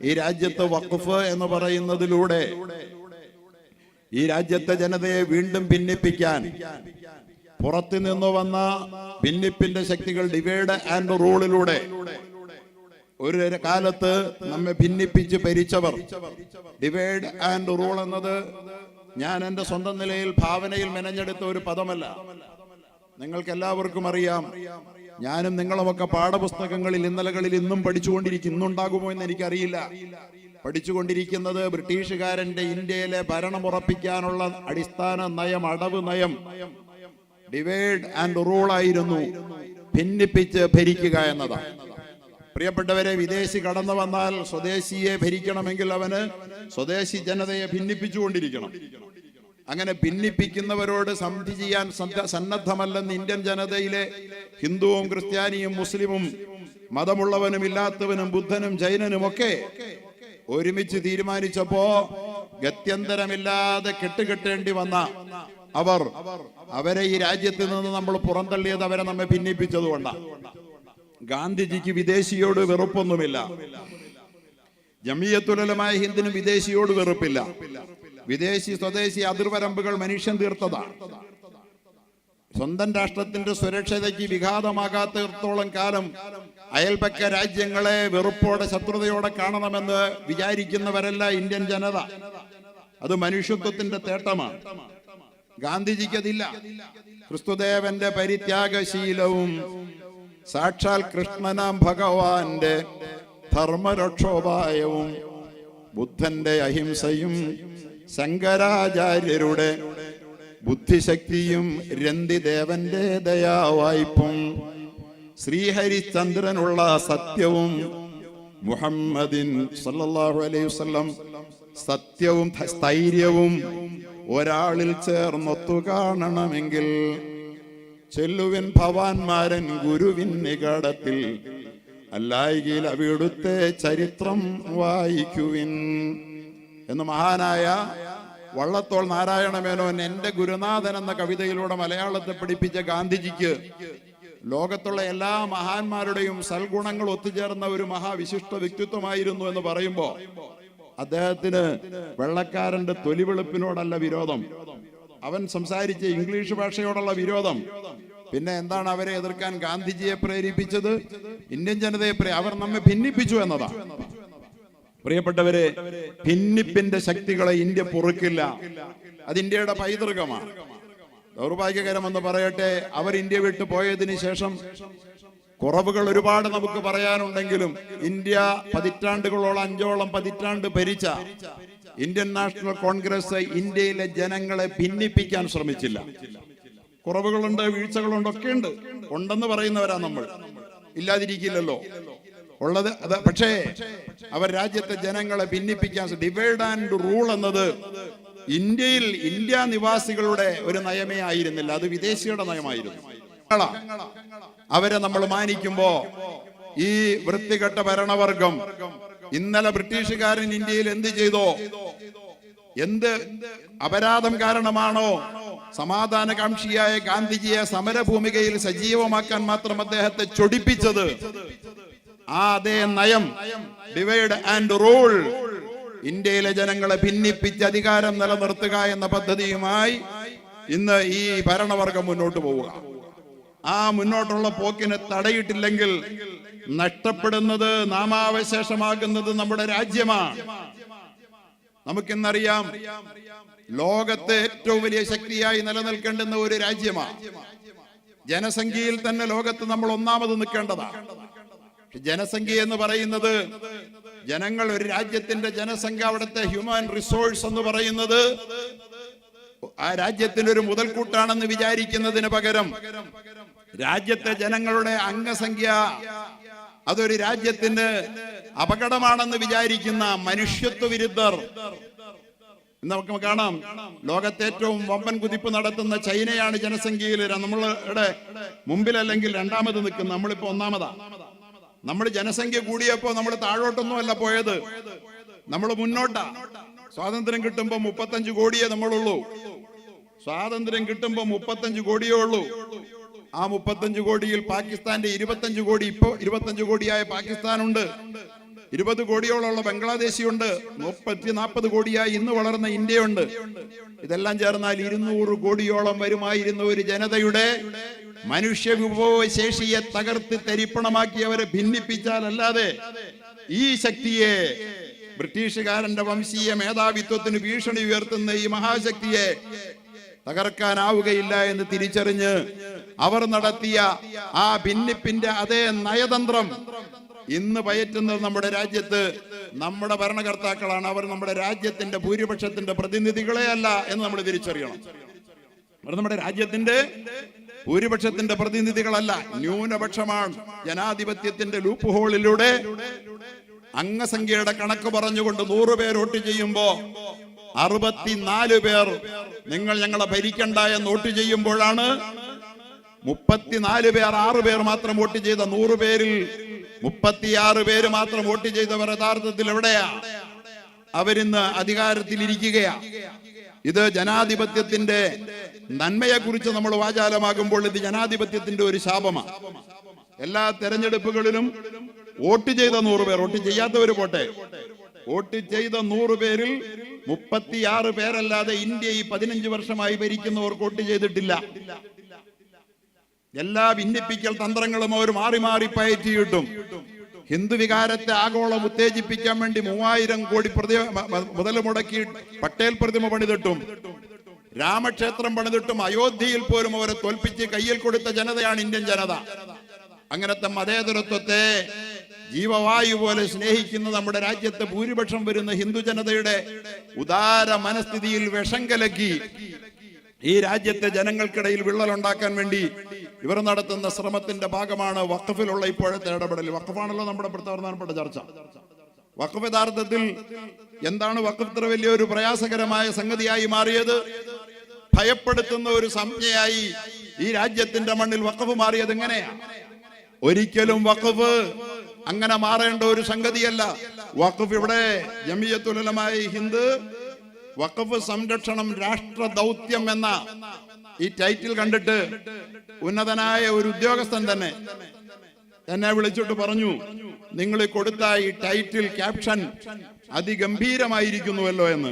ഈ രാജ്യത്ത് വഖഫ് എന്ന് പറയുന്നതിലൂടെ ഈ രാജ്യത്തെ ജനതയെ വീണ്ടും ഭിന്നിപ്പിക്കാൻ പുറത്തു നിന്ന് വന്ന ഭിന്നിപ്പിന്റെ ശക്തികൾ ഡിവൈഡ് ആൻഡ് റൂളിലൂടെ ഒരു കാലത്ത് നമ്മെ ഭിന്നിപ്പിച്ച് ഭരിച്ചവർ. ഡിവൈഡ് ആൻഡ് റൂൾ എന്നത് ഞാൻ എൻ്റെ സ്വന്തം നിലയിൽ ഭാവനയിൽ മെനഞ്ഞെടുത്ത ഒരു പദമല്ല. നിങ്ങൾക്ക് എല്ലാവർക്കും അറിയാം, ഞാനും നിങ്ങളുമൊക്കെ പാഠപുസ്തകങ്ങളിൽ ഇന്നലകളിൽ ഇന്നും ഇന്നുണ്ടാകുമോ എന്ന് എനിക്കറിയില്ല. പഠിച്ചുകൊണ്ടിരിക്കുന്നത് ബ്രിട്ടീഷുകാരന്റെ ഇന്ത്യയിലെ ഭരണമുറപ്പിക്കാനുള്ള അടിസ്ഥാന നയം, അടവ് നയം ഡിവൈഡ് ആൻഡ് റൂൾ ആയിരുന്നു, ഭിന്നിപ്പിച്ച് ഭരിക്കുക എന്നതാണ്. പ്രിയപ്പെട്ടവരെ, വിദേശി കടന്നു വന്നാൽ സ്വദേശിയെ ഭരിക്കണമെങ്കിൽ അവന് സ്വദേശി ജനതയെ ഭിന്നിപ്പിച്ചുകൊണ്ടിരിക്കണം. അങ്ങനെ ഭിന്നിപ്പിക്കുന്നവരോട് സന്ധി ചെയ്യാൻ സന്നദ്ധമല്ലെന്ന് ഇന്ത്യൻ ജനതയിലെ ഹിന്ദുവും ക്രിസ്ത്യാനിയും മുസ്ലിമും മതമുള്ളവനും ഇല്ലാത്തവനും ബുദ്ധനും ജൈനനുമൊക്കെ ഒരുമിച്ച് തീരുമാനിച്ചപ്പോ ഗത്യന്തരമില്ലാതെ കെട്ടുകെട്ടേണ്ടി വന്ന അവരെ ഈ രാജ്യത്ത് നിന്ന് നമ്മൾ പുറന്തള്ളിയത് അവരെ നമ്മെ ഭിന്നിപ്പിച്ചതുകൊണ്ടാണ്. ഗാന്ധിജിക്ക് വിദേശിയോട് വെറുപ്പൊന്നുമില്ല. ജമിയത്തുൽ ഉലമാ ഹിന്ദിനും വിദേശിയോട് വെറുപ്പില്ല. വിദേശി സ്വദേശി അതിർവരമ്പുകൾ മനുഷ്യൻ തീർത്തതാണ്. സ്വന്തം രാഷ്ട്രത്തിന്റെ സുരക്ഷതയ്ക്ക് വിഘാതമാകാത്തിടത്തോളം കാലം അയൽപക്ക രാജ്യങ്ങളെ വെറുപ്പോടെ ശത്രുതയോടെ കാണണമെന്ന് വിചാരിക്കുന്നവരല്ല ഇന്ത്യൻ ജനത. അത് മനുഷ്യത്വത്തിന്റെ തേട്ടമാണ്. ഗാന്ധിജിക്കതില്ല. ക്രിസ്തുദേവന്റെ പരിത്യാഗശീലവും സാക്ഷാൽ കൃഷ്ണനാം ഭഗവാന്റെ ധർമ്മരക്ഷോപായവും ബുദ്ധന്റെ അഹിംസയും ശങ്കരാചാര്യരുടെ ബുദ്ധിശക്തിയും രന്തിദേവന്റെ ദയാവായ്പും ശ്രീഹരിചന്ദ്രനുള്ള സത്യവും മുഹമ്മദിൻ സല്ലല്ലാഹു അലൈഹി വസല്ലം സത്യവും സ്ഥൈര്യവും ഒരാളിൽ ചേർന്നൊത്തു കാണണമെങ്കിൽ ചെല്ലുവിൻ ഭവാന്മാരൻ ഗുരുവിൻ നികടത്തിൽ, അല്ലായെങ്കിൽ അവിടുത്തെ ചരിത്രം വായിക്കുവിൻ എന്ന് മഹാനായ വള്ളത്തോൾ നാരായണ മേനോൻ എന്റെ ഗുരുനാഥൻ എന്ന കവിതയിലൂടെ മലയാളത്തെ പഠിപ്പിച്ച ഗാന്ധിജിക്ക് ലോകത്തുള്ള എല്ലാ മഹാന്മാരുടെയും സൽഗുണങ്ങൾ ഒത്തുചേർന്ന ഒരു മഹാവിശിഷ്ട വ്യക്തിത്വമായിരുന്നു എന്ന് പറയുമ്പോ അദ്ദേഹത്തിന് വെള്ളക്കാരന്റെ തൊലിവെളുപ്പിനോടല്ല വിരോധം, അവൻ സംസാരിച്ച ഇംഗ്ലീഷ് ഭാഷയോടുള്ള വിരോധം. പിന്നെ എന്താണ് അവരെ എതിർക്കാൻ ഗാന്ധിജിയെ പ്രേരിപ്പിച്ചത്? ഇന്ത്യൻ ജനതയെ അവർ നമ്മെ ഭിന്നിപ്പിച്ചു എന്നതാണ്. പ്രിയപ്പെട്ടവരെ, ഭിന്നിപ്പിന്റെ ശക്തികളെ ഇന്ത്യ പൊറുക്കില്ല. അത് ഇന്ത്യയുടെ പൈതൃകമാണ്. ദൗർഭാഗ്യകരമെന്ന് പറയട്ടെ, അവർ ഇന്ത്യ വിട്ടു പോയതിനു ശേഷം കുറവുകൾ ഒരുപാട് നമുക്ക് പറയാനുണ്ടെങ്കിലും ഇന്ത്യ പതിറ്റാണ്ടുകളോളം 5ഓളം പതിറ്റാണ്ട് ഭരിച്ച ഇന്ത്യൻ നാഷണൽ കോൺഗ്രസ് ഇന്ത്യയിലെ ജനങ്ങളെ ഭിന്നിപ്പിക്കാൻ ശ്രമിച്ചില്ല. കുറവുകളുണ്ട്, വീഴ്ചകളുണ്ട്, ഒക്കെ ഉണ്ട്. ഉണ്ടെന്ന് പറയുന്നവരാ നമ്മൾ, ഇല്ലാതിരിക്കില്ലല്ലോ ഉള്ളത്. പക്ഷേ അവർ രാജ്യത്തെ ജനങ്ങളെ ഭിന്നിപ്പിക്കാൻ ഡിവൈഡ് ആൻഡ് റൂൾ എന്നത് ഇന്ത്യ നിവാസികളുടെ ഒരു നയമേ ആയിരുന്നില്ല, അത് വിദേശിയുടെ നയമായിരുന്നു. അവരെ നമ്മൾ മാനിക്കുമ്പോ ഈ വൃത്തികെട്ട ഭരണവർഗം ഇന്നലെ ബ്രിട്ടീഷുകാരൻ ഇന്ത്യയിൽ എന്ത് ചെയ്തോ, എന്ത് അപരാധം കാരണമാണോ സമാധാനകാംക്ഷിയായ ഗാന്ധിജിയെ സമരഭൂമികയിൽ സജീവമാക്കാൻ മാത്രം അദ്ദേഹത്തെ ചൊടിപ്പിച്ചത്, ആ അതേ നയം ഡിവൈഡ് ആൻഡ് റൂൾ ഇന്ത്യയിലെ ജനങ്ങളെ ഭിന്നിപ്പിച്ച് അധികാരം നിലനിർത്തുക എന്ന പദ്ധതിയുമായി ഇന്ന് ഈ ഭരണവർഗം മുന്നോട്ട് പോവുക. ആ മുന്നോട്ടുള്ള പോക്കിന് തടയിട്ടില്ലെങ്കിൽ നഷ്ടപ്പെടുന്നത്, നാമാവശേഷമാകുന്നത് നമ്മുടെ രാജ്യമാണ്. നമുക്കിന്നറിയാം, ലോകത്തെ ഏറ്റവും വലിയ ശക്തിയായി നിലനിൽക്കേണ്ടുന്ന ഒരു രാജ്യമാണ്. ജനസംഖ്യയിൽ തന്നെ ലോകത്ത് നമ്മൾ ഒന്നാമത് നിൽക്കേണ്ടതാണ്. ജനസംഖ്യ എന്ന് പറയുന്നത്, ജനങ്ങൾ, ഒരു രാജ്യത്തിന്റെ ജനസംഖ്യ, അവിടുത്തെ ഹ്യൂമൻ റിസോഴ്സ് എന്ന് പറയുന്നത് ആ രാജ്യത്തിന്റെ ഒരു മുതൽക്കൂട്ടാണെന്ന് വിചാരിക്കുന്നതിന് പകരം രാജ്യത്തെ ജനങ്ങളുടെ അംഗസംഖ്യ അതൊരു രാജ്യത്തിന് അപകടമാണെന്ന് വിചാരിക്കുന്ന മനുഷ്യത്വ വിരുദ്ധർ നമുക്ക് കാണാം. ലോകത്തെ ഏറ്റവും വമ്പൻ കുതിപ്പ് നടത്തുന്ന ചൈനയാണ് ജനസംഖ്യയിൽ നമ്മളുടെ മുമ്പിലല്ലെങ്കിൽ രണ്ടാമത് നിൽക്കുന്നത്. നമ്മളിപ്പോ ഒന്നാമതാ. നമ്മൾ ജനസംഖ്യ കൂടിയപ്പോ നമ്മൾ താഴോട്ടൊന്നും അല്ല പോയത്, നമ്മൾ മുന്നോട്ടാ. സ്വാതന്ത്ര്യം കിട്ടുമ്പോ 35 കോടിയേ നമ്മളുള്ളൂ. സ്വാതന്ത്ര്യം കിട്ടുമ്പോ 35 കോടിയേ ഉള്ളൂ. ആ 35 കോടിയിൽ പാകിസ്ഥാന്റെ 25 കോടി, ഇപ്പോ 25 കോടിയായ പാകിസ്ഥാനുണ്ട്. 20 കോടിയോളമുള്ള ബംഗ്ലാദേശിയുണ്ട്. 30-40 കോടിയായി ഇന്ന് വളർന്ന ഇന്ത്യയുണ്ട്. ഇതെല്ലാം ചേർന്നാൽ 200 കോടിയോളം വരുമായിരുന്ന ഒരു ജനതയുടെ മനുഷ്യ വിഭവശേഷിയെ തകർത്ത് തരിപ്പണമാക്കി അവരെ ഭിന്നിപ്പിച്ചാലല്ലാതെ ഈ ശക്തിയെ, ബ്രിട്ടീഷുകാരന്റെ വംശീയ മേധാവിത്വത്തിന് ഭീഷണി ഉയർത്തുന്ന ഈ മഹാശക്തിയെ തകർക്കാനാവുകയില്ല എന്ന് തിരിച്ചറിഞ്ഞ് അവർ നടത്തിയ ആ ഭിന്നിപ്പിന്റെ അതേ നയതന്ത്രം ഇന്ന് പയറ്റുന്നത് നമ്മുടെ രാജ്യത്ത് നമ്മുടെ ഭരണകർത്താക്കളാണ്. അവർ നമ്മുടെ രാജ്യത്തിന്റെ ഭൂരിപക്ഷത്തിന്റെ പ്രതിനിധികളെ അല്ല എന്ന് നമ്മൾ തിരിച്ചറിയണം. അവർ നമ്മുടെ രാജ്യത്തിന്റെ ഭൂരിപക്ഷത്തിന്റെ പ്രതിനിധികളല്ല, ന്യൂനപക്ഷമാണ്. ജനാധിപത്യത്തിന്റെ ലൂപ്പ് ഹോളിലൂടെ അംഗസംഖ്യയുടെ കണക്ക് പറഞ്ഞുകൊണ്ട് 100 പേർ വോട്ട് ചെയ്യുമ്പോ 64 പേർ നിങ്ങൾ ഞങ്ങളെ ഭരിക്കണ്ട എന്ന് വോട്ട് ചെയ്യുമ്പോഴാണ് 34 പേർ 6 പേർ മാത്രം വോട്ട് ചെയ്ത 100 പേരിൽ 36 പേര് മാത്രം വോട്ട് ചെയ്തവർ യഥാർത്ഥത്തിൽ എവിടെയാ? അവരിന്ന് അധികാരത്തിലിരിക്കുകയാ. ഇത് ജനാധിപത്യത്തിന്റെ നന്മയെ കുറിച്ച് നമ്മൾ വാചാലമാകുമ്പോൾ ഇത് ജനാധിപത്യത്തിന്റെ ഒരു ശാപമാണ്. എല്ലാ തെരഞ്ഞെടുപ്പുകളിലും വോട്ട് ചെയ്ത 100 പേർ, വോട്ട് ചെയ്യാത്തവര് പോട്ടെ, വോട്ട് ചെയ്ത 100 പേരിൽ 36 പേരല്ലാതെ ഇന്ത്യ ഈ 15 വർഷമായി ഭരിക്കുന്നവർക്ക് വോട്ട് ചെയ്തിട്ടില്ല. എല്ലാ ഭിന്നിപ്പിക്കൽ തന്ത്രങ്ങളും അവർ മാറി മാറി പയറ്റിയിട്ടും ഹിന്ദു വികാരത്തെ ആഗോളം ഉത്തേജിപ്പിക്കാൻ വേണ്ടി 3000 കോടി മുതൽ മുടക്കി പട്ടേൽ പ്രതിമ പണിതിട്ടും രാമക്ഷേത്രം പണിതിട്ടും അയോധ്യയിൽ പോലും അവരെ തോൽപ്പിച്ച് കയ്യിൽ കൊടുത്ത ജനതയാണ് ഇന്ത്യൻ ജനത. അങ്ങനത്തെ മതേതരത്വത്തെ ജീവവായു പോലെ സ്നേഹിക്കുന്ന നമ്മുടെ രാജ്യത്ത് ഭൂരിപക്ഷം വരുന്ന ഹിന്ദു ജനതയുടെ ഉദാര മനസ്ഥിതിയിൽ വിഷം കലക്കി ഈ രാജ്യത്തെ ജനങ്ങൾക്കിടയിൽ വിള്ളലുണ്ടാക്കാൻ വേണ്ടി ഇവർ നടത്തുന്ന ശ്രമത്തിന്റെ ഭാഗമാണ് വഖഫിലുള്ള ഇപ്പോഴത്തെ ഇടപെടൽ. വഖഫാണല്ലോ നമ്മുടെ പ്രധാനപ്പെട്ട ചർച്ച. വഖഫ് യഥാർത്ഥത്തിൽ എന്താണ് വഖഫ് ഇത്ര വലിയൊരു പ്രയാസകരമായ സംഗതിയായി മാറിയത്? ഭയപ്പെടുത്തുന്ന ഒരു സംജ്ഞയായി ഈ രാജ്യത്തിന്റെ മണ്ണിൽ വഖഫ് മാറിയത് എങ്ങനെയാ? ഒരിക്കലും വഖഫ് അങ്ങനെ മാറേണ്ട ഒരു സംഗതിയല്ല. വഖഫ് ഇവിടെ ജമിയത്തുൽ ഉലമാ ഹിന്ദ് വഖഫ് സംരക്ഷണം രാഷ്ട്ര ദൗത്യം എന്ന ഈ ടൈറ്റിൽ കണ്ടിട്ട് ഉന്നതനായ ഒരു ഉദ്യോഗസ്ഥൻ തന്നെ എന്നെ വിളിച്ചിട്ട് പറഞ്ഞു, നിങ്ങൾ കൊടുത്ത ഈ ടൈറ്റിൽ ക്യാപ്ഷൻ അതിഗംഭീരമായിരിക്കുന്നുവല്ലോ എന്ന്.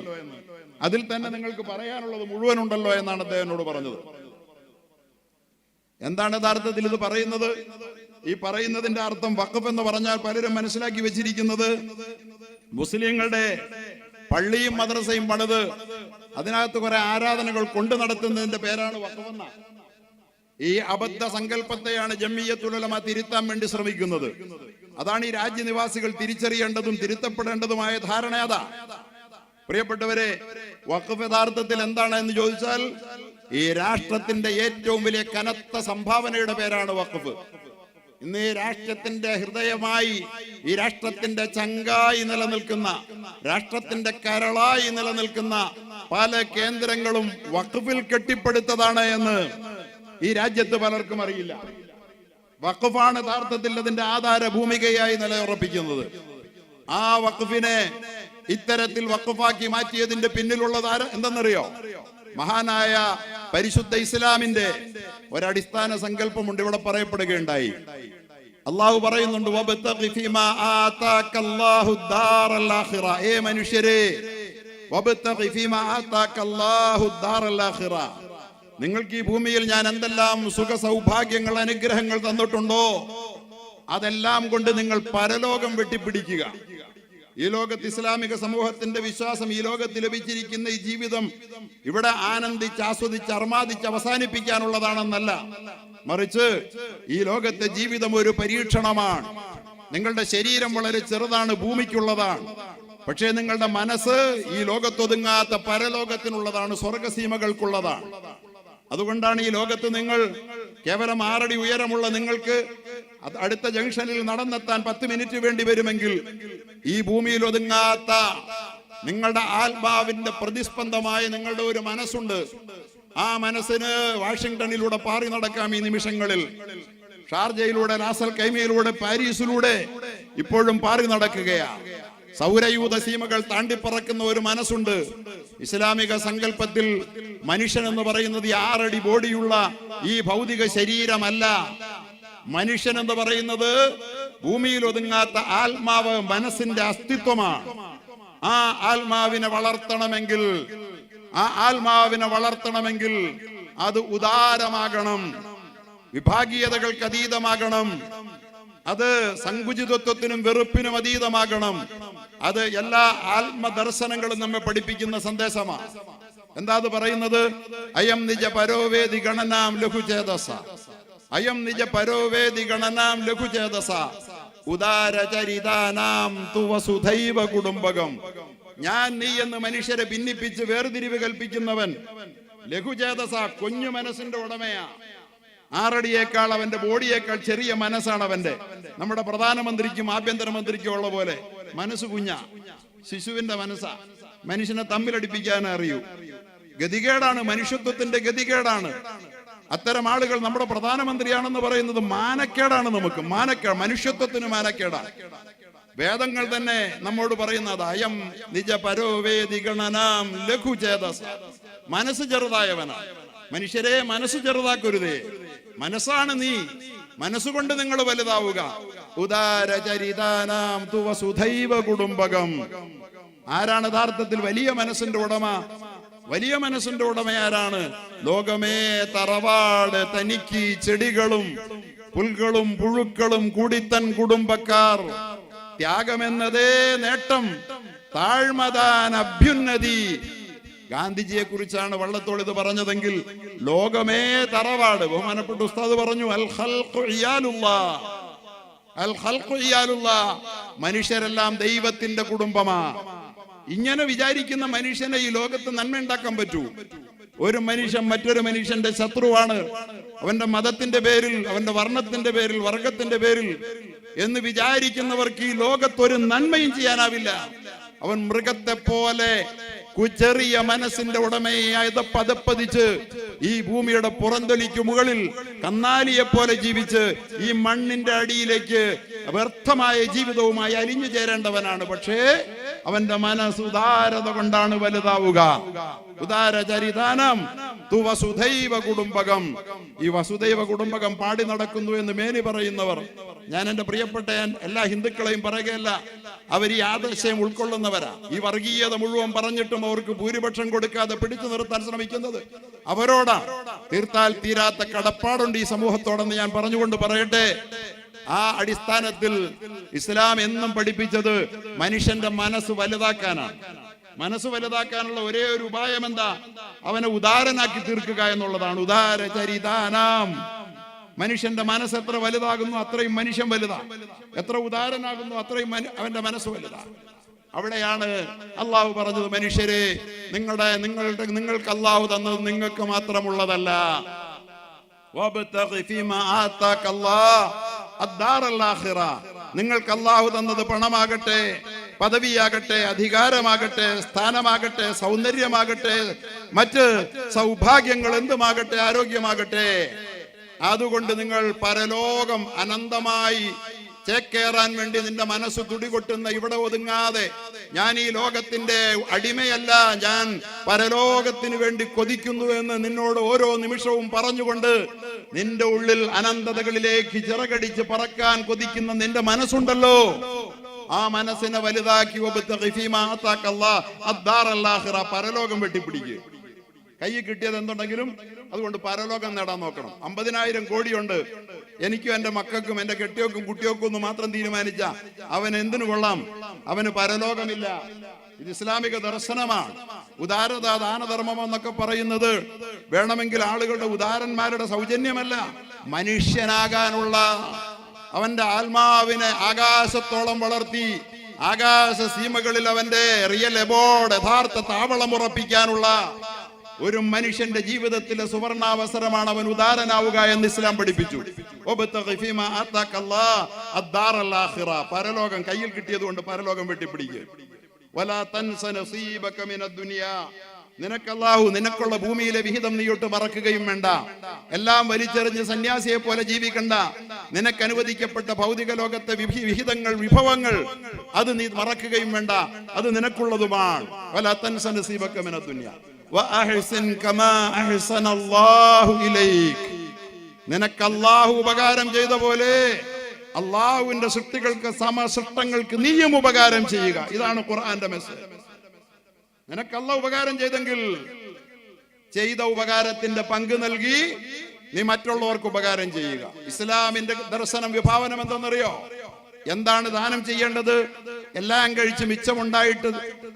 അതിൽ തന്നെ നിങ്ങൾക്ക് പറയാനുള്ളത് മുഴുവൻ ഉണ്ടല്ലോ എന്നാണ് അദ്ദേഹം എന്നോട് പറഞ്ഞത്. എന്താണ് യഥാർത്ഥത്തിൽ ഇത് പറയുന്നത്? ഈ പറയുന്നതിന്റെ അർത്ഥം വഖഫ് എന്ന് പറഞ്ഞാൽ പലരും മനസ്സിലാക്കി വെച്ചിരിക്കുന്നത് മുസ്ലിങ്ങളുടെ പള്ളിയും മദ്രസയും പണിത് അതിനകത്ത് കുറെ ആരാധനകൾ കൊണ്ടു നടത്തുന്നതിന്റെ പേരാണ് വഖഫ് എന്ന. ഈ അബദ്ധ സങ്കല്പത്തെയാണ് ജമിയത്തുൽ ഉലമ തിരുത്താൻ വേണ്ടി ശ്രമിക്കുന്നത്. അതാണ് ഈ രാജ്യനിവാസികൾ തിരിച്ചറിയേണ്ടതും തിരുത്തപ്പെടേണ്ടതുമായ ധാരണ. അതാ പ്രിയപ്പെട്ടവരെ, വഖഫ് യഥാർത്ഥത്തിൽ എന്താണ് എന്ന് ചോദിച്ചാൽ ഈ രാഷ്ട്രത്തിന്റെ ഏറ്റവും വലിയ കനത്ത സംഭാവനയുടെ പേരാണ് വഖഫ്. ഇന്ന് ഈ രാഷ്ട്രത്തിന്റെ ഹൃദയമായി, ഈ രാഷ്ട്രത്തിന്റെ ചങ്കായി നിലനിൽക്കുന്ന, രാഷ്ട്രത്തിന്റെ കരളായി നിലനിൽക്കുന്ന പല കേന്ദ്രങ്ങളും വഖഫിൽ കെട്ടിപ്പടുത്തതാണ് എന്ന് ഈ രാജ്യത്ത് പലർക്കും അറിയില്ല. വഖഫാണ് യഥാർത്ഥത്തിൽ അതിന്റെ ആധാര ഭൂമികയായി നിലയുറപ്പിക്കുന്നത്. ആ വഖഫിനെ ഇത്തരത്തിൽ വഖഫാക്കി മാറ്റിയതിന്റെ പിന്നിലുള്ളത് എന്തെന്നറിയോ? മഹാനായ പരിശുദ്ധ ഇസ്ലാമിന്റെ ഒരടിസ്ഥാന സങ്കല്പമുണ്ട്. ഇവിടെ പറയപ്പെടുകയുണ്ടായി, അള്ളാഹു പറയുന്നുണ്ട്, ഏ മനുഷ്യരെ, നിങ്ങൾക്ക് ഈ ഭൂമിയിൽ ഞാൻ എന്തെല്ലാം സുഖ സൗഭാഗ്യങ്ങൾ അനുഗ്രഹങ്ങൾ തന്നിട്ടുണ്ടോ അതെല്ലാം കൊണ്ട് നിങ്ങൾ പരലോകം വെട്ടിപ്പിടിക്കുക. ഈ ലോകത്ത് ഇസ്ലാമിക സമൂഹത്തിന്റെ വിശ്വാസം ഈ ലോകത്ത് ലഭിച്ചിരിക്കുന്ന ഈ ജീവിതം ഇവിടെ ആനന്ദിച്ച് ആസ്വദിച്ച് അർമാദിച്ച് അവസാനിപ്പിക്കാനുള്ളതാണെന്നല്ല, മറിച്ച് ഈ ലോകത്തെ ജീവിതം ഒരു പരീക്ഷണമാണ്. നിങ്ങളുടെ ശരീരം വളരെ ചെറുതാണ്, ഭൂമിക്കുള്ളതാണ്. പക്ഷേ നിങ്ങളുടെ മനസ്സ് ഈ ലോകത്തൊതുങ്ങാത്ത പരലോകത്തിനുള്ളതാണ്, സ്വർഗസീമകൾക്കുള്ളതാണ്. അതുകൊണ്ടാണ് ഈ ലോകത്ത് നിങ്ങൾ കേവലം 6 അടി ഉയരമുള്ള നിങ്ങൾക്ക് അടുത്ത ജംഗ്ഷനിൽ നടന്നെത്താൻ 10 മിനിറ്റ് വേണ്ടി വരുമെങ്കിൽ ഈ ഭൂമിയിൽ ഒതുങ്ങാത്ത നിങ്ങളുടെ ആത്മാവിന്റെ പ്രതിസ്പന്ദമായ നിങ്ങളുടെ ഒരു മനസ്സുണ്ട്. ആ മനസ്സിന് വാഷിംഗ്ടണിലൂടെ പാറി നടക്കാം ഈ നിമിഷങ്ങളിൽ. ഷാർജയിലൂടെ, റാസൽ കൈമയിലൂടെ, പാരീസിലൂടെ ഇപ്പോഴും പാറി നടക്കുകയാണ്. സൗരയൂഥ സീമകൾ താണ്ടിപ്പറക്കുന്ന ഒരു മനസ്സുണ്ട്. ഇസ്ലാമിക സങ്കല്പത്തിൽ മനുഷ്യൻ എന്ന് പറയുന്നത് 6 അടി ബോഡിയുള്ള ഈ ഭൗതിക ശരീരമല്ല. മനുഷ്യൻ എന്ന് പറയുന്നത് ഭൂമിയിൽ ഒതുങ്ങാത്ത ആത്മാവ് മനസ്സിന്റെ അസ്തിത്വമാണ്. ആ ആത്മാവിനെ വളർത്തണമെങ്കിൽ അത് ഉദാരമാകണം, വിഭാഗീയതകൾക്ക് അതീതമാകണം, അത് സങ്കുചിതത്വത്തിനും വെറുപ്പിനും അതീതമാകണം. അത് എല്ലാ ആത്മദർശനങ്ങളും നമ്മെ പഠിപ്പിക്കുന്ന സന്ദേശമാണ്. എന്താ അത് പറയുന്നത്? അയം നിജ പരോവേദി ഗണനാം ലഘുചേതസ, അയം നിജ പരോവേദി ഗണനാം ലഘുചേതസ ഉദാരചരിതാനാം തു വസുധൈവ കുടുംബകം. ഞാൻ നീ എന്ന് മനുഷ്യരെ ഭിന്നിപ്പിച്ച് വേർതിരിവ് കൽപ്പിക്കുന്നവൻ ലഘുചേതസ, കുഞ്ഞു മനസ്സിന്റെ ഉടമയാ. 6 അടിയേക്കാൾ അവന്റെ ബോഡിയേക്കാൾ ചെറിയ മനസ്സാണ് അവന്റെ. നമ്മുടെ പ്രധാനമന്ത്രിക്കും ആഭ്യന്തരമന്ത്രിക്കും ഉള്ള പോലെ മനസ്സ് കുഞ്ഞാ, ശിശുവിന്റെ മനസ്സാ. മനുഷ്യനെ തമ്മിലടിപ്പിക്കാൻ അറിയൂ. ഗതികേടാണ്, മനുഷ്യത്വത്തിന്റെ ഗതികേടാണ്. അത്തരം ആളുകൾ നമ്മുടെ പ്രധാനമന്ത്രിയാണെന്ന് പറയുന്നത് മാനക്കേടാണ്. നമുക്ക് മാനക്കേട്, മനുഷ്യത്വത്തിന് മാനക്കേടാണ്. വേദങ്ങൾ തന്നെ നമ്മോട് പറയുന്നത് അയം നിജ പരോവേദി ഗണനാം ലഘുചേതസ, മനസ്സ് ചെറുതായവനാണ്. മനുഷ്യരെ മനസ്സ് ചെറുതാക്കരുതേ, മനസ്സാണ് നീ, മനസ്സുകൊണ്ട് നിങ്ങൾ വലുതാവുക. ഉദാരചരിതാനാം തു വസുധൈവ കുടുംബകം. ആരാണ് യഥാർത്ഥത്തിൽ വലിയ മനസ്സിന്റെ ഉടമ? വലിയ മനസ്സിന്റെ ഉടമ ആരാണ്? ലോകമേ തറവാട് തനിക്ക് ചെടികളും പുൽകളും പുഴുക്കളും കൂടിത്തൻ കുടുംബക്കാർ. ത്യാഗമെന്നതേ നേട്ടം, താഴ്മതാൻ അഭ്യുന്നതി. ഗാന്ധിജിയെ കുറിച്ചാണ് വള്ളത്തോൾ ഇത് പറഞ്ഞതെങ്കിൽ ലോകമേ തറവാട്. ബഹുമാനപ്പെട്ട ഉസ്താദ് പറഞ്ഞു അൽ ഖൽഖു ഇയാലുല്ലാഹ്, അൽ ഖൽഖു ഇയാലുല്ലാഹ്, മനുഷ്യരെല്ലാം ദൈവത്തിന്റെ കുടുംബമാ. ഇങ്ങനെ വിചാരിക്കുന്ന മനുഷ്യനെ ഈ ലോകത്ത് നന്മ ഉണ്ടാക്കാൻ പറ്റൂ? ഒരു മനുഷ്യൻ മറ്റൊരു മനുഷ്യന്റെ ശത്രുവാണ്, അവന്റെ മതത്തിന്റെ പേരിൽ, അവന്റെ വർണ്ണത്തിന്റെ പേരിൽ, വർഗത്തിന്റെ പേരിൽ എന്ന് വിചാരിക്കുന്നവർക്ക് ഈ ലോകത്തൊരു നന്മയും ചെയ്യാനാവില്ല. അവൻ മൃഗത്തെ പോലെ ചെറിയ മനസ്സിന്റെ ഉടമയായി പതപ്പതിച്ച് ഈ ഭൂമിയുടെ പുറന്തൊലിക്ക് മുകളിൽ കന്നാലിയെ പോലെ ജീവിച്ച് ഈ മണ്ണിന്റെ അടിയിലേക്ക് വ്യർത്ഥമായ ജീവിതവുമായി അലിഞ്ഞു ചേരേണ്ടവനാണ്. പക്ഷേ അവന്റെ മനസ്സ് ഉദാരത കൊണ്ടാണ് വലുതാവുക. ഉദാരചരിതാനം തു വസുധൈവ കുടുംബകം. ഈ വസുധൈവ കുടുംബകം പാടി നടക്കുന്നു എന്ന് മേനി പറയുന്നവർ, ഞാൻ എന്റെ പ്രിയപ്പെട്ട എല്ലാ ഹിന്ദുക്കളെയും പറയുകയല്ല, അവർ ഈ ആദർശം ഉൾക്കൊള്ളുന്നവരാ. ഈ വർഗീയത മുഴുവൻ പറഞ്ഞിട്ടും അവർക്ക് ഭൂരിപക്ഷം കൊടുക്കാതെ പിടിച്ചു നിർത്താൻ ശ്രമിക്കുന്നത് അവരോടാ. തീർത്താൽ തീരാത്ത കടപ്പാടുണ്ട് ഈ സമൂഹത്തോടെന്ന് ഞാൻ പറഞ്ഞുകൊണ്ട് പറയട്ടെ. ആ അടിസ്ഥാനത്തിൽ ഇസ്ലാം എന്നും പഠിപ്പിച്ചത് മനുഷ്യന്റെ മനസ്സ് വലുതാക്കാനാണ്. മനസ്സ് വലുതാക്കാനുള്ള ഒരേ ഒരു ഉപായം എന്താ? അവനെ ഉദാരനാക്കി തീർക്കുക എന്നുള്ളതാണ്. ഉദാരചരിതാനാം. മനുഷ്യന്റെ മനസ്സ് എത്ര വലുതാകുന്നു അത്രയും മനുഷ്യൻ വലുതാ. എത്ര ഉദാരനാകുന്നു അത്രയും അവന്റെ മനസ്സ് വലുതാ. അവിടെയാണ് അള്ളാഹു പറഞ്ഞത്, മനുഷ്യരെ നിങ്ങൾക്ക് അള്ളാഹു തന്നത് നിങ്ങൾക്ക് മാത്രമുള്ളതല്ല. നിങ്ങൾക്ക് അള്ളാഹു തന്നത് പണമാകട്ടെ, പദവിയാകട്ടെ, അധികാരമാകട്ടെ, സ്ഥാനമാകട്ടെ, സൗന്ദര്യമാകട്ടെ, മറ്റ് സൗഭാഗ്യങ്ങൾ എന്തുമാകട്ടെ, ആരോഗ്യമാകട്ടെ, അതുകൊണ്ട് നിങ്ങൾ പരലോകം അനന്തമായി ചേക്കേറാൻ വേണ്ടി നിന്റെ മനസ്സ് തുടികൊട്ടുന്ന ഇവിടെ ഒതുങ്ങാതെ, ഞാൻ ഈ ലോകത്തിന്റെ അടിമയല്ല, ഞാൻ പരലോകത്തിന് വേണ്ടി കൊതിക്കുന്നു എന്ന് നിന്നോട് ഓരോ നിമിഷവും പറഞ്ഞുകൊണ്ട് നിന്റെ ഉള്ളിൽ അനന്തതകളിലേക്ക് ചിറകടിച്ച് പറക്കാൻ കൊതിക്കുന്ന നിന്റെ മനസ്സുണ്ടല്ലോ, ആ മനസ്സിനെ വലുതാക്കി പരലോകം വെട്ടിപ്പിടിക്കുക. കൈ കിട്ടിയത് എന്തുണ്ടെങ്കിലും അതുകൊണ്ട് പരലോകം നേടാൻ നോക്കണം. 50,000 കോടിയുണ്ട്, എനിക്കും എന്റെ മക്കൾക്കും എന്റെ കെട്ടിയോക്കും കുട്ടിയോക്കും ഒന്ന് മാത്രം തീരുമാനിച്ച അവൻ എന്തിനു കൊള്ളാം? അവന് പരലോകമില്ല. ഇത് ഇസ്ലാമിക ദർശനമാണ്. ഉദാരത, ദാനധർമ്മം എന്നൊക്കെ പറയുന്നത് വേണമെങ്കിൽ ആളുകളുടെ ഉദാരന്മാരുടെ സൗജന്യമല്ല, മനുഷ്യനാകാനുള്ള അവന്റെ ആത്മാവിനെ ആകാശത്തോളം വളർത്തി ആകാശ സീമകളിൽ അവന്റെ റിയൽ എബോർഡ്, യഥാർത്ഥ താവളം ഉറപ്പിക്കാനുള്ള ഒരു മനുഷ്യന്റെ ജീവിതത്തിലെ സുവർണാവസരമാണ് അവൻ ഉദാരനാവുക എന്ന് ഇസ്ലാം പഠിപ്പിച്ചു. പരലോകം കയ്യിൽ കിട്ടിയത് കൊണ്ട് പരലോകം വെട്ടിപ്പിടിക്കുക. നിനക്കല്ലാഹു നിനക്കുള്ള ഭൂമിയിലെ വിഹിതം നീയൊട്ട് മറക്കുകയും വേണ്ട. എല്ലാം വലിച്ചെറിഞ്ഞ് സന്യാസിയെ പോലെ ജീവിക്കണ്ട. നിനക്ക് അനുവദിക്കപ്പെട്ട ഭൗതിക ലോകത്തെ വിഹിതങ്ങൾ, വിഭവങ്ങൾ അത് നീ മറക്കുകയും വേണ്ട. അത് നിനക്കുള്ളതുമാണ്. വലാ തൻസ നസീബക മിനദ് ദുനിയ വഅഹ്സിൻ കമാ അഹ്സനല്ലാഹു ഇലൈക്. നിനക്ക് അല്ലാഹു ഉപകാരം ചെയ്ത പോലെ അള്ളാഹുവിന്റെ സൃഷ്ടികൾക്ക് സമസൃഷ്ടങ്ങൾക്ക് നീയും ഉപകാരം ചെയ്യുക. ഇതാണ് ഖുർആന്റെ മെസ്സേജ്. നിനക്ക് അല്ലാഹു ഉപകാരം ചെയ്തെങ്കിൽ ചെയ്ത ഉപകാരത്തിന്റെ പങ്ക് നൽകി നീ മറ്റുള്ളവർക്ക് ഉപകാരം ചെയ്യുക. ഇസ്ലാമിന്റെ ദർശനം വിഭാവനം എന്തെന്നറിയോ? എന്താണ് ദാനം ചെയ്യേണ്ടത്? എല്ലാം കഴിച്ച് മിച്ചമുണ്ടായിട്ട്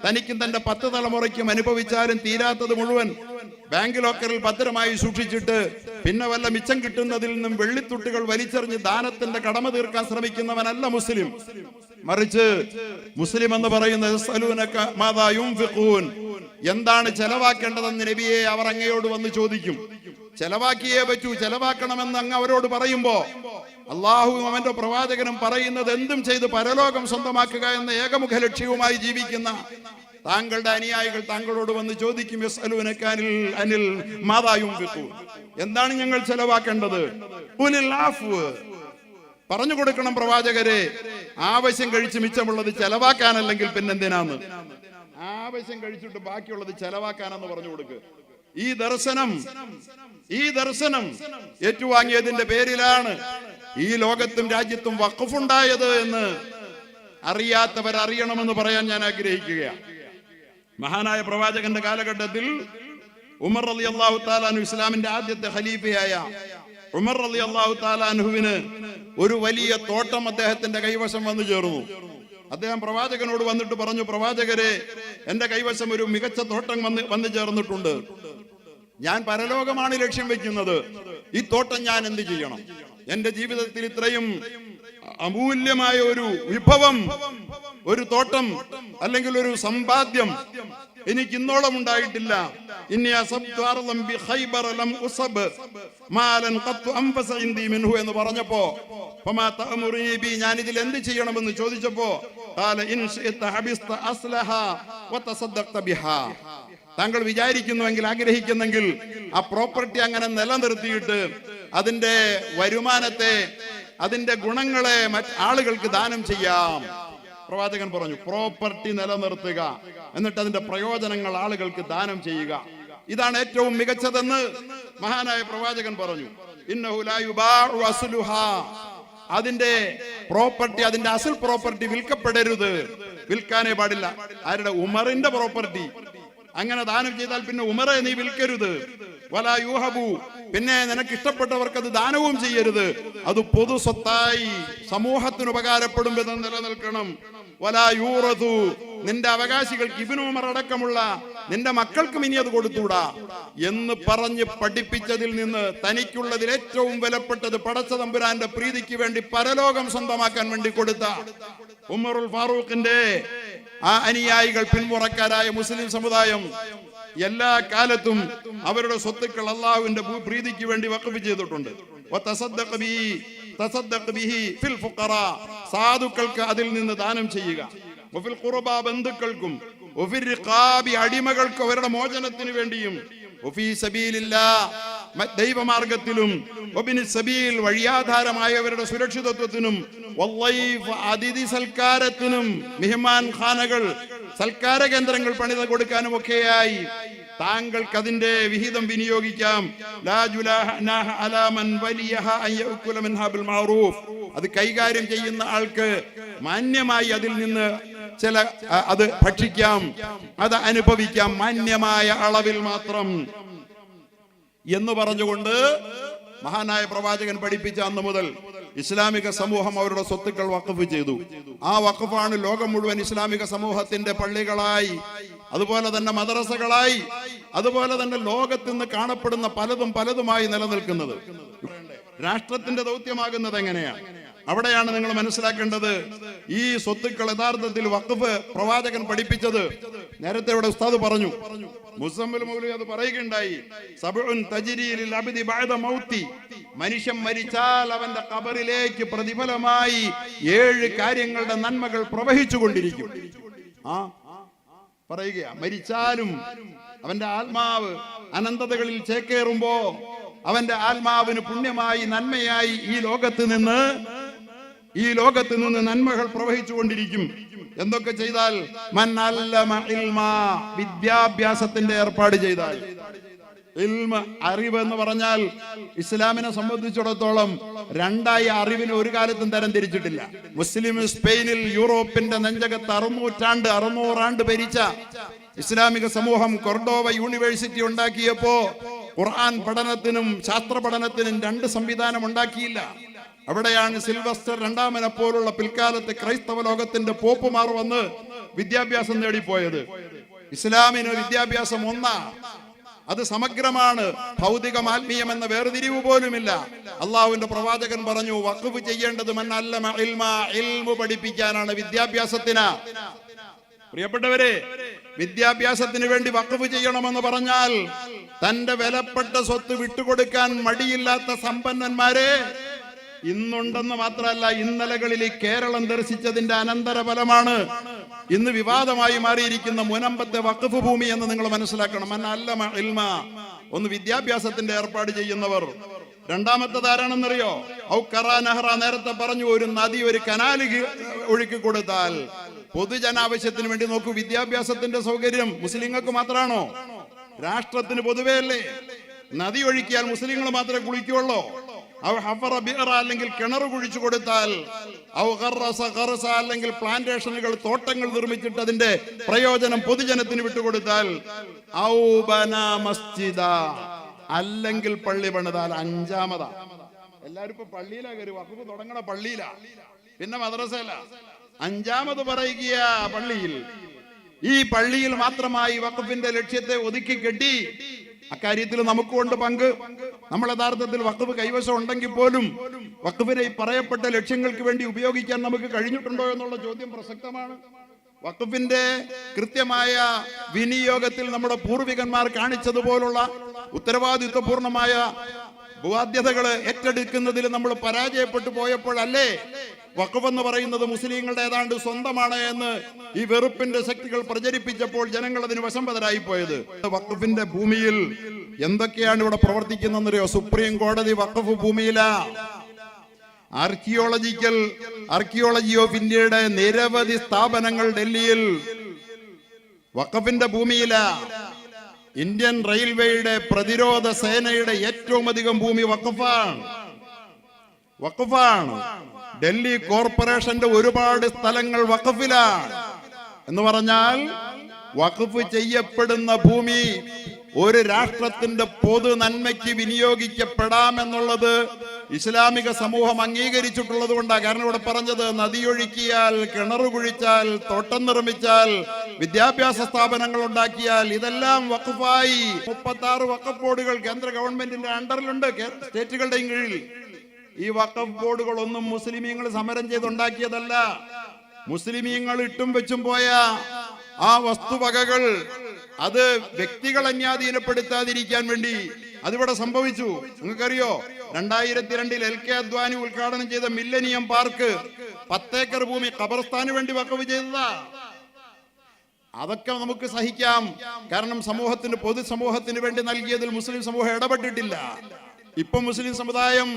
തനിക്കും തന്റെ 10 തലമുറയ്ക്കും അനുഭവിച്ചാലും തീരാത്തത് മുഴുവൻ ബാങ്ക് ലോക്കറിൽ ഭദ്രമായി സൂക്ഷിച്ചിട്ട് പിന്നെ വല്ല മിച്ചം കിട്ടുന്നതിൽ നിന്നും വെള്ളിത്തുട്ടുകൾ വലിച്ചെറിഞ്ഞ് ദാനത്തിന്റെ കടമ തീർക്കാൻ ശ്രമിക്കുന്നവനല്ല മുസ്ലിം. മറിച്ച് മുസ്ലിം എന്ന് പറയുന്നത് എന്താണ് ചെലവാക്കേണ്ടതെന്ന് നബിയെ അവർ അങ്ങയോട് വന്ന് ചോദിക്കും. ചെലവാക്കിയേ പറ്റൂ, ചെലവാക്കണമെന്ന് അങ്ങ് അവരോട് പറയുമ്പോ അള്ളാഹുവും അവന്റെ പ്രവാചകനും പറയുന്നത് എന്തും ചെയ്ത് പരലോകം സ്വന്തമാക്കുക എന്ന ഏകമുഖ ലക്ഷ്യവുമായി ജീവിക്കുന്ന താങ്കളുടെ അനുയായികൾ താങ്കളോട് വന്ന് ചോദിക്കും, അനിൽ എന്താണ് ഞങ്ങൾ ചെലവാക്കേണ്ടത്? പറഞ്ഞു കൊടുക്കണം പ്രവാചകരെ, ആവശ്യം കഴിച്ച് മിച്ചമുള്ളത് ചെലവാക്കാനല്ലെങ്കിൽ പിന്നെന്തിനാന്ന്? ആവശ്യം കഴിച്ചിട്ട് ബാക്കിയുള്ളത് ചെലവാക്കാനെന്ന് പറഞ്ഞു കൊടുക്കുക. ഈ ദർശനം ഏറ്റുവാങ്ങിയതിന്റെ പേരിലാണ് ഈ ലോകത്തും രാജ്യത്തും വഖഫുണ്ടായത് എന്ന് അറിയാത്തവർ അറിയണമെന്ന് പറയാൻ ഞാൻ ആഗ്രഹിക്കുകയാണ്. മഹാനായ പ്രവാചകന്റെ കാലഘട്ടത്തിൽ ഉമർ റളിയല്ലാഹു തആല അൻഹു, ഇസ്ലാമിന്റെ ആദ്യത്തെ ഖലീഫയായ ഉമർ റളിയല്ലാഹു തആല അൻഹുവിന് ഒരു വലിയ തോട്ടം അദ്ദേഹത്തിന്റെ കൈവശം വന്നു ചേർന്നു. അദ്ദേഹം പ്രവാചകനോട് വന്നിട്ട് പറഞ്ഞു, പ്രവാചകരെ, എന്റെ കൈവശം ഒരു മികച്ച തോട്ടം വന്നു ചേർന്നിട്ടുണ്ട്. ഞാൻ പരലോകമാണ് ലക്ഷ്യം വെക്കുന്നത്. ഈ തോട്ടം ഞാൻ എന്ത് ചെയ്യണം? എന്റെ ജീവിതത്തിൽ ഇത്രയും അമൂല്യമായ ഒരു വിഭവം, ഒരു തോട്ടം അല്ലെങ്കിൽ ഒരു സമ്പാദ്യം എനിക്ക് ഇന്നോളം ഉണ്ടായിട്ടില്ല. എന്ന് പറഞ്ഞപ്പോ ഞാൻ ഇതിൽ എന്ത് ചെയ്യണമെന്ന് ചോദിച്ചപ്പോ താങ്കൾ വിചാരിക്കുന്നുവെങ്കിൽ, ആഗ്രഹിക്കുന്നെങ്കിൽ ആ പ്രോപ്പർട്ടി അങ്ങനെ നിലനിർത്തിയിട്ട് അതിന്റെ വരുമാനത്തെ, അതിന്റെ ഗുണങ്ങളെ ആളുകൾക്ക് ദാനം ചെയ്യാം. പ്രവാചകൻ പറഞ്ഞു, പ്രോപ്പർട്ടി നിലനിർത്തുക, എന്നിട്ട് അതിന്റെ പ്രയോജനങ്ങൾ ആളുകൾക്ക് ദാനം ചെയ്യുക. ഇതാണ് ഏറ്റവും മികച്ചതെന്ന് മഹാനായ പ്രവാചകൻ പറഞ്ഞു. ഇന്നഹു ലാ യുബാഉ അസ്ലുഹാ, അതിന്റെ പ്രോപ്പർട്ടി, അതിന്റെ അസൽ പ്രോപ്പർട്ടി വിൽക്കപ്പെടരുത്, വിൽക്കാനേ പാടില്ല. ആരുടെ? ഉമറിന്റെ പ്രോപ്പർട്ടി. അങ്ങനെ ദാനം ചെയ്താൽ പിന്നെ ഉമറെ നീ വിൽക്കരുത്. വലാ യൂഹബു, പിന്നെ നിനക്ക് ഇഷ്ടപ്പെട്ടവർക്ക് അത് ദാനവും ചെയ്യരുത്. അത് പൊതു സ്വത്തായി സമൂഹത്തിന് ഉപകാരപ്പെടും വിധം നിലനിൽക്കണം. വലാ യൂറതു, നിന്റെ അവകാശികൾക്ക്, ഇബ്നു ഉമർ അടക്കമുള്ള നിന്റെ മക്കൾക്കും ഇനി അത് കൊടുത്തൂടാ എന്ന് പറഞ്ഞ് പഠിപ്പിച്ചതിൽ നിന്ന് തനിക്കുള്ളതിൽ ഏറ്റവും വിലപ്പെട്ടത് പടച്ച തമ്പുരാന്റെ പ്രീതിക്ക് വേണ്ടി പരലോകം സ്വന്തമാക്കാൻ വേണ്ടി കൊടുത്ത ഉമറുൽ ഫാറൂഖിന്റെ ആ അനുയായികൾ, പിന്മുറക്കാരായ മുസ്ലിം സമുദായം എല്ലാ കാലത്തും അവരുടെ സ്വത്തുക്കൾ അള്ളാഹുവിന്റെ പ്രീതിക്ക് വേണ്ടി വഖഫ് ചെയ്തിട്ടുണ്ട്. സാധുക്കൾക്ക് അതിൽ നിന്ന് ദാനം ചെയ്യുക. ബന്ധുക്കൾക്കും അടിമകൾക്ക് അവരുടെ മോചനത്തിന് വേണ്ടിയും ദൈവമാർഗത്തിലും വഴിയാധാരമായവരുടെ സുരക്ഷിതത്വത്തിനും അതിഥി സൽക്കാരത്തിനും മിഹ്മാൻ ഖാനകൾ, സൽക്കാര കേന്ദ്രങ്ങൾ പണിത് കൊടുക്കാനും ഒക്കെയായി താങ്കൾക്ക് അതിന്റെ വിഹിതം വിനിയോഗിക്കാം. അത് കൈകാര്യം ചെയ്യുന്ന ആൾക്ക് മാന്യമായി അതിൽ നിന്ന് അത് ഭക്ഷിക്കാം, അത് അനുഭവിക്കാം, മാന്യമായ അളവിൽ മാത്രം എന്ന് പറഞ്ഞുകൊണ്ട് മഹാനായ പ്രവാചകൻ പഠിപ്പിച്ച അന്ന് മുതൽ ഇസ്ലാമിക സമൂഹം അവരുടെ സ്വത്തുക്കൾ വഖഫ് ചെയ്തു. ആ വഖഫാണ് ലോകം മുഴുവൻ ഇസ്ലാമിക സമൂഹത്തിന്റെ പള്ളികളായി, അതുപോലെ തന്നെ മദ്രസകളായി, അതുപോലെ തന്നെ ലോകത്ത് നിന്ന് കാണപ്പെടുന്ന പലതുമായി നിലനിൽക്കുന്നത്. രാഷ്ട്രത്തിന്റെ ദൗത്യമാകുന്നത് എങ്ങനെയാണ്? അവിടെയാണ് നിങ്ങൾ മനസ്സിലാക്കേണ്ടത്. ഈ സ്വത്തുക്കൾ യഥാർത്ഥത്തിൽ വഖഫ് പ്രവാചകൻ പഠിപ്പിച്ചത് നേരത്തെ ഇവിടെ ഉസ്താദ് പറഞ്ഞു, മുസമ്മിൽ മൗലവി അത് പറയുകയുണ്ടായി. സബഉൻ തജ്രി ലിൽ അബ്ദി ബഅദ മൗതി, മനുഷ്യൻ മരിച്ചാൽ അവന്റെ ഖബറിലേക്ക് പ്രതിഫലമായി 7 കാര്യങ്ങളുടെ നന്മകൾ പ്രവഹിച്ചുകൊണ്ടിരിക്കും. പറയുക, മരിച്ചാലും അവന്റെ ആത്മാവ് അനന്തതകളിൽ ചേക്കേറുമ്പോ അവന്റെ ആത്മാവിന് പുണ്യമായി, നന്മയായി ഈ ലോകത്ത് നിന്ന് നന്മകൾ പ്രവഹിച്ചുകൊണ്ടിരിക്കും. എന്തൊക്കെ ചെയ്താൽ? വിദ്യാഭ്യാസത്തിന്റെ ഏർപ്പാട് ചെയ്താൽ, ഇൽമ്, അറിവ് എന്ന് പറഞ്ഞാൽ ഇസ്ലാമിനെ സംബന്ധിച്ചിടത്തോളം രണ്ടായി അറിവിനെ ഒരു കാലത്തും തരം തിരിച്ചിട്ടില്ല. മുസ്ലിം സ്പെയിനിൽ യൂറോപ്പിന്റെ നെഞ്ചകത്ത് 600 ആണ്ട് ഭരിച്ച ഇസ്ലാമിക സമൂഹം കൊർഡോവ യൂണിവേഴ്സിറ്റി ഉണ്ടാക്കിയപ്പോ ഖുർആൻ പഠനത്തിനും ശാസ്ത്ര പഠനത്തിനും 2 സംവിധാനം ഉണ്ടാക്കിയില്ല. അവിടെയാണ് സിൽവസ്റ്റർ രണ്ടാമനെ പോലുള്ള പിൽക്കാലത്തെ ക്രൈസ്തവ ലോകത്തിന്റെ പോപ്പുമാർ വന്ന് വിദ്യാഭ്യാസം നേടിപ്പോയത്. ഇസ്ലാമിന് വിദ്യാഭ്യാസം ഒന്നാണ്, അത് സമഗ്രമാണ്. ഭൗതികം ആത്മീയം എന്ന വേർതിരിവ് പോലുമില്ല. അള്ളാഹുവിന്റെ പ്രവാചകൻ പറഞ്ഞു, വഖഫ് ചെയ്യേണ്ടത് മൻ അല്ലമ ഇൽമ, ഇൽമു പഠിപ്പിക്കാനാണ്, വിദ്യാഭ്യാസത്തിന്. പ്രിയപ്പെട്ടവരെ, വിദ്യാഭ്യാസത്തിന് വേണ്ടി വഖഫ് ചെയ്യണമെന്ന് പറഞ്ഞാൽ തന്റെ വിലപ്പെട്ട സ്വത്ത് വിട്ടുകൊടുക്കാൻ മടിയില്ലാത്ത സമ്പന്നന്മാരെ ഇന്നുണ്ടെന്ന് മാത്രമല്ല, ഇന്നലകളിൽ കേരളം ദർശിച്ചതിന്റെ അനന്തരഫലമാണ് ഇന്ന് വിവാദമായി മാറിയിരിക്കുന്ന മുനമ്പത്തെ വഖഫ് ഭൂമി എന്ന് നിങ്ങൾ മനസ്സിലാക്കണം. മൻ അല്ലമ ഇൽമ, ഒന്ന് വിദ്യാഭ്യാസത്തിന്റെ ഏർപ്പാട് ചെയ്യുന്നവർ. രണ്ടാമത്തേത് ആരാണെന്നറിയോ? ഔ ഖറാ നഹ്റ, നേരത്തെ പറഞ്ഞു, ഒരു നദി, ഒരു കനാല് ഒഴുക്കി കൊടുത്താൽ പൊതുജനാവശ്യത്തിന് വേണ്ടി. നോക്കൂ, വിദ്യാഭ്യാസത്തിന്റെ സൗകര്യം മുസ്ലിങ്ങൾക്ക് മാത്രമാണോ? രാഷ്ട്രത്തിന് പൊതുവേ അല്ലേ? നദി ഒഴുക്കിയാൽ മുസ്ലിങ്ങൾ മാത്രമേ കുളിക്കുള്ളൂ. അല്ലെങ്കിൽ കിണർ കുഴിച്ചു കൊടുത്താൽ, അല്ലെങ്കിൽ പ്ലാന്റേഷനുകൾ, തോട്ടങ്ങൾ നിർമ്മിച്ചിട്ട് അതിന്റെ പ്രയോജനം പൊതുജനത്തിന് വിട്ടുകൊടുത്താൽ, അല്ലെങ്കിൽ പള്ളി പണിതാൽ. അഞ്ചാമതാ, എല്ലാരും ഇപ്പൊ പള്ളിയിലാ കയറി, വഖഫ് തുടങ്ങണ പള്ളിയിലാ, പിന്നെ മദ്രസയില. അഞ്ചാമത് പറയുക പള്ളിയിൽ. ഈ പള്ളിയിൽ മാത്രമായി വഖഫിന്റെ ലക്ഷ്യത്തെ ഒതുക്കി കെട്ടി. അക്കാര്യത്തിൽ നമുക്കുണ്ട് പങ്ക്. നമ്മൾ യഥാർത്ഥത്തിൽ വഖഫ് കൈവശം ഉണ്ടെങ്കിൽ പോലും വഖഫിനെ ഈ പറയപ്പെട്ട ലക്ഷ്യങ്ങൾക്ക് വേണ്ടി ഉപയോഗിക്കാൻ നമുക്ക് കഴിഞ്ഞിട്ടുണ്ടോ എന്നുള്ള ചോദ്യം പ്രസക്തമാണ്. വഖഫിന്റെ കൃത്യമായ വിനിയോഗത്തിൽ നമ്മുടെ പൂർവികന്മാർ കാണിച്ചതുപോലുള്ള ഉത്തരവാദിത്വപൂർണമായ ബാധ്യതകള് ഏറ്റെടുക്കുന്നതിൽ നമ്മൾ പരാജയപ്പെട്ടു പോയപ്പോഴല്ലേ വഖഫ് എന്ന് പറയുന്നത് മുസ്ലിങ്ങളുടെ ഏതാണ്ട് സ്വന്തമാണ് എന്ന് ഈ വെറുപ്പിന്റെ ശക്തികൾ പ്രചരിപ്പിച്ചപ്പോൾ ജനങ്ങൾ അതിന് വശംവദരായി പോയത്. വഖഫിന്റെ ഭൂമിയിൽ എന്തൊക്കെയാണ് ഇവിടെ പ്രവർത്തിക്കുന്നതെന്നറിയോ? സുപ്രീം കോടതി വഖഫ് ഭൂമിയിലാ. ആർക്കിയോളജി ഓഫ് ഇന്ത്യയുടെ നിരവധി സ്ഥാപനങ്ങൾ ഡൽഹിയിൽ വഖഫിന്റെ ഭൂമിയിലാ. ഇന്ത്യൻ റെയിൽവേയുടെ പ്രതിരോധ സേനയുടെ ഏറ്റവും അധികം ഭൂമി വഖഫാണ്. ഡൽഹി കോർപ്പറേഷന്റെ ഒരുപാട് സ്ഥലങ്ങൾ വഖഫിലാണ്. എന്ന് പറഞ്ഞാൽ വഖഫ് ചെയ്യപ്പെടുന്ന ഭൂമി ഒരു രാഷ്ട്രത്തിന്റെ പൊതു നന്മയ്ക്ക് വിനിയോഗിക്കപ്പെടാമെന്നുള്ളത് ഇസ്ലാമിക സമൂഹം അംഗീകരിച്ചിട്ടുള്ളത് കൊണ്ടാണ്. കാരണം ഇവിടെ പറഞ്ഞത്, നദിയൊഴുക്കിയാൽ, കിണർ കുഴിച്ചാൽ, തോട്ടം നിർമ്മിച്ചാൽ, വിദ്യാഭ്യാസ സ്ഥാപനങ്ങൾ ഉണ്ടാക്കിയാൽ ഇതെല്ലാം വഖഫായി. 36 വഖഫ് ബോർഡുകൾ കേന്ദ്ര ഗവൺമെന്റിന്റെ അണ്ടറിലുണ്ട്, സ്റ്റേറ്റുകളുടെയും കീഴിൽ. ഈ വഖഫ് ബോർഡുകളൊന്നും മുസ്ലിമീങ്ങൾ സമരം ചെയ്തുണ്ടാക്കിയതല്ല. മുസ്ലിമീങ്ങൾ ഇട്ടും വെച്ചും പോയ ആ വസ്തുവകകൾ അത് വ്യക്തികൾ അന്യാധീനപ്പെടുത്താതിരിക്കാൻ വേണ്ടി അതിവിടെ സംഭവിച്ചു. നിങ്ങൾക്കറിയോ, 2002 LK അദ്വാനി ഉദ്ഘാടനം ചെയ്ത മില്ലനിയം പാർക്ക് 10 ഏക്കർ ഭൂമി ഖബർസ്ഥാന് വേണ്ടി വഖഫ് ചെയ്തതാ. അതൊക്കെ നമുക്ക് സഹിക്കാം, കാരണം പൊതുസമൂഹത്തിന് വേണ്ടി നൽകിയതിൽ മുസ്ലിം സമൂഹം ഇടപെട്ടിട്ടില്ല. ഇപ്പൊ മുസ്ലിം സമുദായം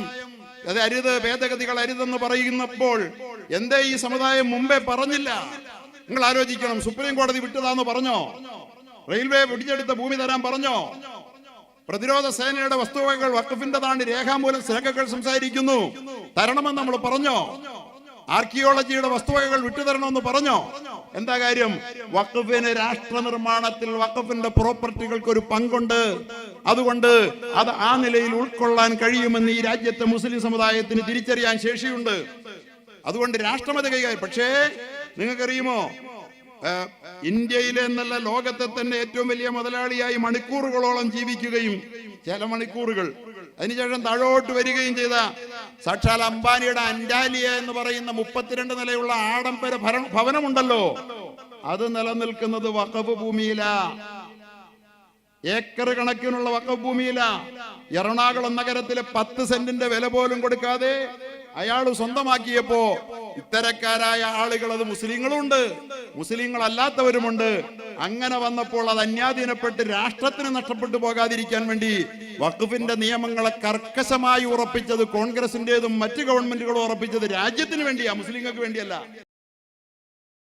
അത് അരുത്, ഭേദഗതികൾ അരുതെന്ന് പറയുന്നപ്പോൾ എന്തേ ഈ സമുദായം മുമ്പേ പറഞ്ഞില്ല? നിങ്ങൾ ആലോചിക്കണം. സുപ്രീം കോടതി വിട്ടതാന്ന് പറഞ്ഞോ? റെയിൽവേ പിടിച്ചെടുത്ത ഭൂമി തരാൻ പറഞ്ഞോ? പ്രതിരോധ സേനയുടെ വസ്തുവകകൾ വഖഫിന്റെതാണ്, രേഖാമൂലം രേഖകൾ സംസാരിക്കുന്നു, തരണമെന്ന് നമ്മൾ പറഞ്ഞോ? ആർക്കിയോളജിയുടെ വസ്തുവകകൾ വിട്ടുതരണമെന്ന് പറഞ്ഞോ? എന്താ കാര്യം? വഖഫിന് രാഷ്ട്ര നിർമ്മാണത്തിൽ വഖഫിന്റെ പ്രോപ്പർട്ടികൾക്ക് ഒരു പങ്കുണ്ട്. അതുകൊണ്ട് അത് ആ നിലയിൽ ഉൾക്കൊള്ളാൻ കഴിയുമെന്ന് ഈ രാജ്യത്തെ മുസ്ലിം സമുദായത്തിന് തിരിച്ചറിയാൻ ശേഷിയുണ്ട്. അതുകൊണ്ട് രാഷ്ട്രമത കൈകാര്യം. പക്ഷേ നിങ്ങൾക്കറിയുമോ, ഇന്ത്യയിലെ എന്നല്ല ലോകത്തെ തന്നെ ഏറ്റവും വലിയ മുതലാളിയായി മണിക്കൂറുകളോളം ജീവിക്കുകയും ചില മണിക്കൂറുകൾ അതിനുശേഷം താഴോട്ട് വരികയും ചെയ്ത സാക്ഷാൽ അംബാനിയുടെ അന്റാലിയ എന്ന് പറയുന്ന 32 നിലയുള്ള ആഡംബര ഭവനമുണ്ടല്ലോ, അത് നിലനിൽക്കുന്നത് വഖഫ് ഭൂമിയിലാ. ഏക്കർ കണക്കിനുള്ള വഖഫ് ഭൂമിയിലാ. എറണാകുളം നഗരത്തിലെ 10 സെന്റിന്റെ വില പോലും കൊടുക്കാതെ അയാൾ സ്വന്തമാക്കിയപ്പോ ഇത്തരക്കാരായ ആളുകൾ, അത് മുസ്ലിങ്ങളുണ്ട്, മുസ്ലിങ്ങളല്ലാത്തവരുമുണ്ട്. അങ്ങനെ വന്നപ്പോൾ അത് അന്യാധീനപ്പെട്ട് രാഷ്ട്രത്തിന് നഷ്ടപ്പെട്ടു പോകാതിരിക്കാൻ വേണ്ടി വഖഫിന്റെ നിയമങ്ങളെ കർക്കശമായി ഉറപ്പിച്ചത് കോൺഗ്രസിന്റേതും മറ്റു ഗവൺമെന്റുകളും ഉറപ്പിച്ചത് രാജ്യത്തിന് വേണ്ടിയാ, മുസ്ലിങ്ങൾക്ക് വേണ്ടിയല്ല.